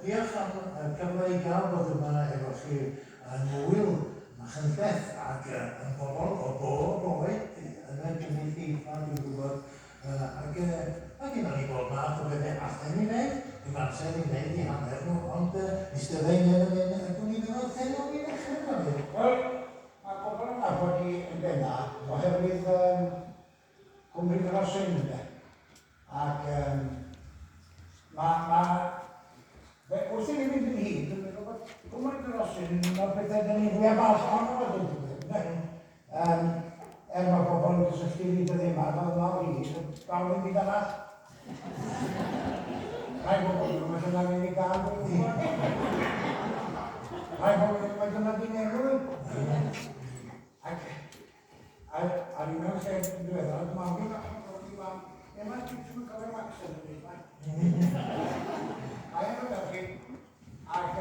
Diolch am y cyfle i gael bod yma efo chi yn wyl Machynlleth ac yn bobl o bob oed yn y gynulleidfa, dwi'n gwybod, ac yna ni bod math o bethau allan i wneud, dwi'n amser i wneud i hanner nhw, ond Mr Fein yn mynd, dwi'n ni meddwl lle nhw i ddechrau nhw. Wel, mae pobl yn nabod i yn benna oherwydd Cwmni Dros Ynde. Ac wrth i ni fynd yn hyd, dwi'n meddwl bod Cwmni Dros Ynde yn o'r bethau dyn ni'n fwyaf falch ond o'r dweud. Mae pobl yn gysylltu fi dydyn yma, fel yma o hyd, bawn yn byd arall. Rai pobl yn mynd yna mynd i gael dwi'n gwybod. Rai pobl yn mynd yna di newydd. A ni'n mewn lle yn diweddar, mae fi'n meddwl i fan, yma ti'n cofio Maxen yn dweud. A yma fel chi, ac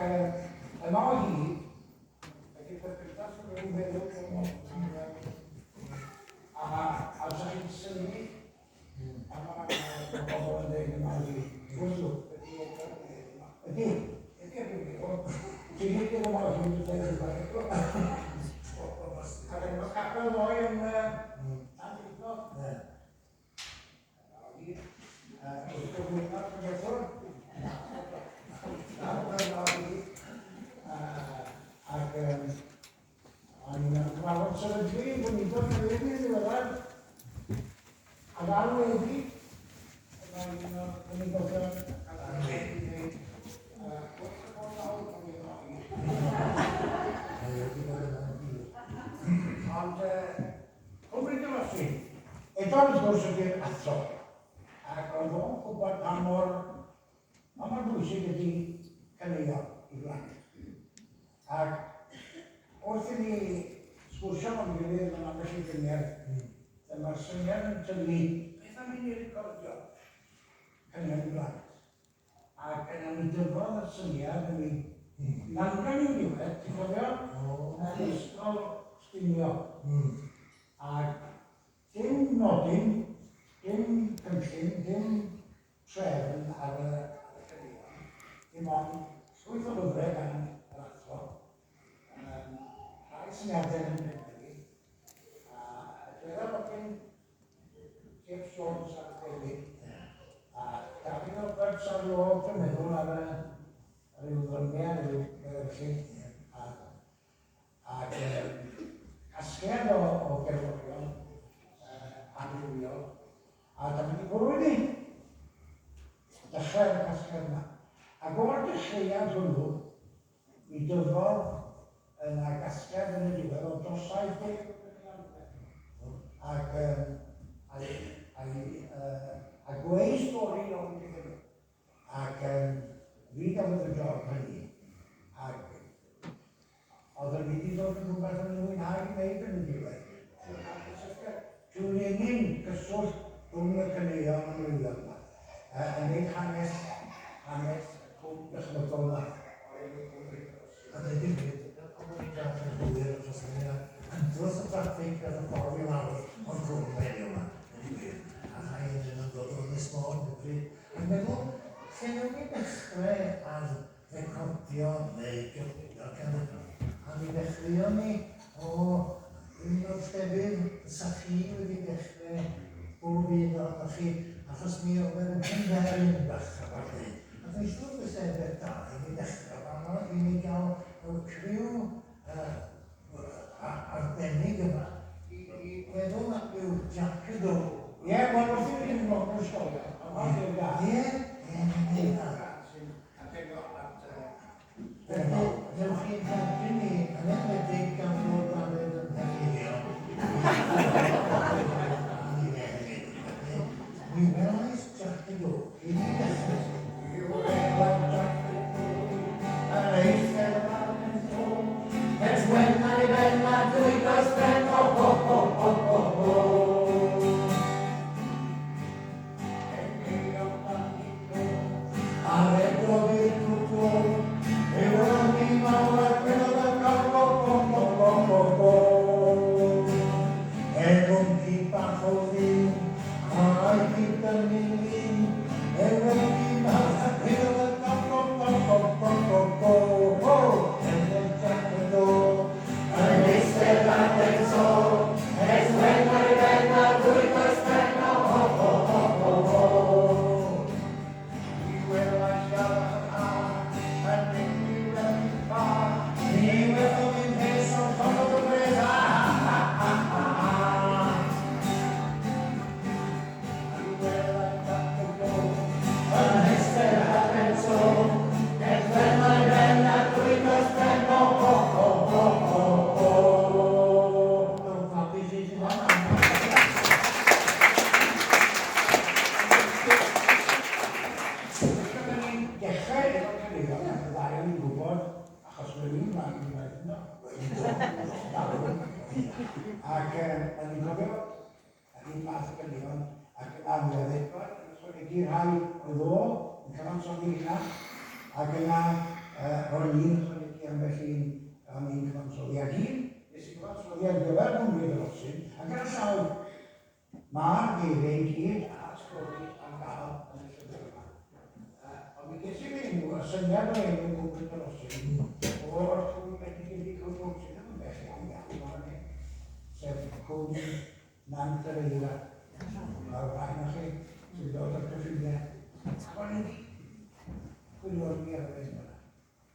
yma o hyd, felly perbytas yn rhywun feddwl, a sa chi'n syni, a mae pobl yn dweud yma o hyd, gwrddw, ydy, ti'n hyd yma o hyd yn dweud ac yn y capel ddoi yn Llandudno. Wrth gyflwyno'r Pregethwr. Ac o'n i'n cyfarfod sefydlu yn gwneud yn ddiweddar. Ac ar wedi, o'n i'n gwneud ond Cwmni Dros Ynde, eto wrth gwrs ydy'r athro. Ac oedd o'n gwybod pa mor bwysig ydy caneuon i blant. Ac wrth i ni sgwrsio am gilydd yn ambell i gynner, mae'r syniad yn tyfu beth am i ni recordio caneuon i blant. Ac yna ni dyfodd y syniad yn ei langan i'w diwedd, ti'n cofio? Yn ysgol stinio. Ac dim nodyn, dim cynllun, dim trefn ar y caneuon. Dim ond llwyth o lyfrau gan yr athro. Rhai syniadau yn benderfynu. Dweud bod gen James Jones ar y teulu. A Gavin Roberts ar ôl, dwi'n meddwl, ar ryw ddyrmiau, ryw felly. Ac casgliad o gerddorion anifwriol. A da ni wedi bwrw i ni. Dechrau'r casgliad yma. Ac o'r dechreuad hwnnw, mi dyfodd yna gasgliad yn y diwedd o dros 70 o bethau. A gweu stori o'n digwydd. Ac fi gafodd y job hynny. Ac oedd yn mynd i ddod yn rhywbeth yn mwynhau i wneud yn y diwedd. Dwi'n enyn cyswllt rhwng y caneuon yn wylio yma. Yn neud hanes cwm dychmygol yma. A dweud i'n byd, y comunicaeth yn hwyr os yna andros o traffig ar y ffordd i lawr o'r cwm ferio yma. A rhai yn dod o'r Ynys Môn yn bryd. A'n meddwl, lle nhw'n ei dechrau ar recordio neu gyflwyno caneuon. A mi dechreuon ni o un o'r llefydd sa chi wedi dechrau bob un o'r chi, achos mi oedd yn hynderyn bach a falle. A dwi'n siŵr bod e'n beth da i ni dechrau fanno i ni gael y criw arbennig yma i meddwl am ryw Jack y Do. Ie, wel wrth i ni ddim yn ysgolion. Ie, felly, newch chi'n helpu ni yn enwedig gan fod Dafydd yn ddefnyddio. Mi welais Jack y Do i ni dechrau. Ers wen na ni ben na dwy gos ben ho ho ho ho ho ho. Ar y gofyn cwtw, yw o'n caneuon, a ddau yn gwybod, achos mae fi'n rhan i'n rhaid yno. Ac yn i'n gofio, yn un math o caneuon, ac yn anweddau, so ni gyd rhai o ddo, yn cyfansoddi hynna, ac yna, roedd un, so ni gyd ambell un i'n cyfansoddi. Ac un, nes i cyfansoddi ar gyfer Cymru Rosyn, ac ar y llaw, mae'r geiriau i gyd a sgwrs am gael yn y llyfr yma. Ond mi ges i fynd y syniad o enw Cymru Rosyn, o'r cwm wedi gyda Cwm Rosyn yn bell iawn iawn, sef Cwm Nant yr Eira. Mae'r rhain o chi sy'n dod o'r cyffiniau. Ond ni gwylio'r mi ar y fe'n yna.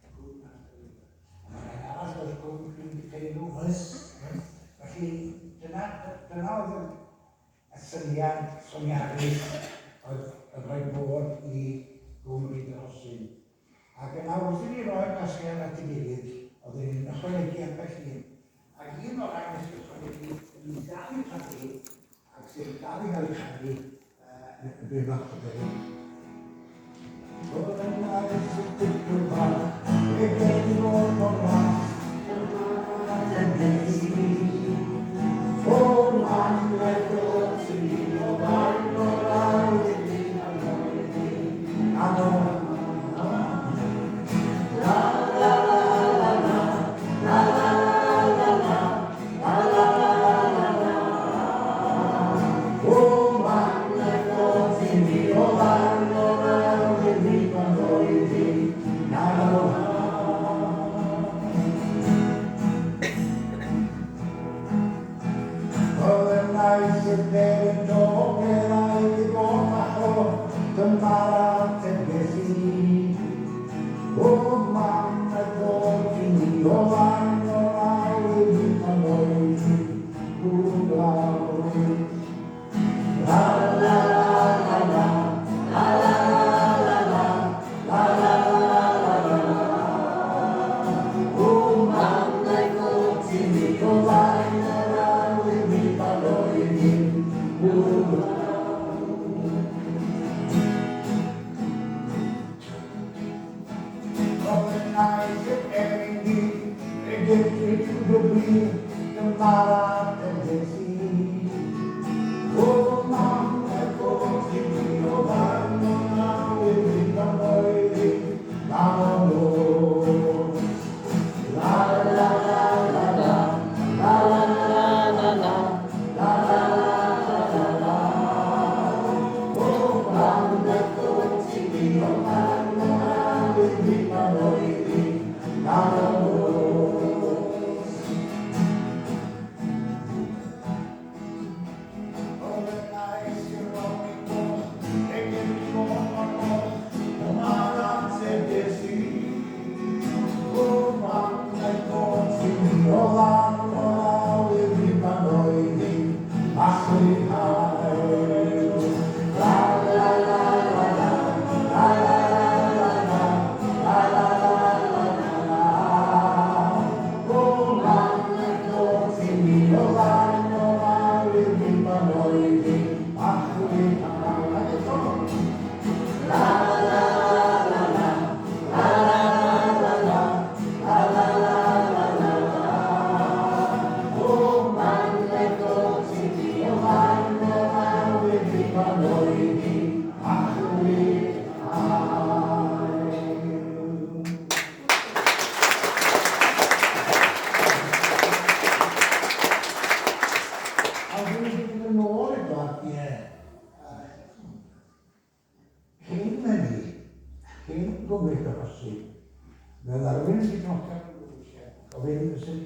Cwm Nant yr Eira. Mae'n arall o'r cwm Cwm Ceirw. Oes. Felly, dyna oedd y syniad soniadus oedd yn rhoi bod i Gwmru Rosyn. Ac yna wrth i ni roi'r casgliad at ei gilydd, oedd ni'n ychwanegu ambell un. Ac un o'r rhain sy'n ychwanegu yn dal i'w chadu, ac sy'n dal i gael ei chadu yn byw math o beth. Roedd yn aros y dipyn fan, fe gen i o'r morfan, yn nes i. O man ledwr sy'n o fain o lawr i ni am oed i. Cyn Gwmru Rosyn, fe ddarwyn i ddoctor o fynd sy'n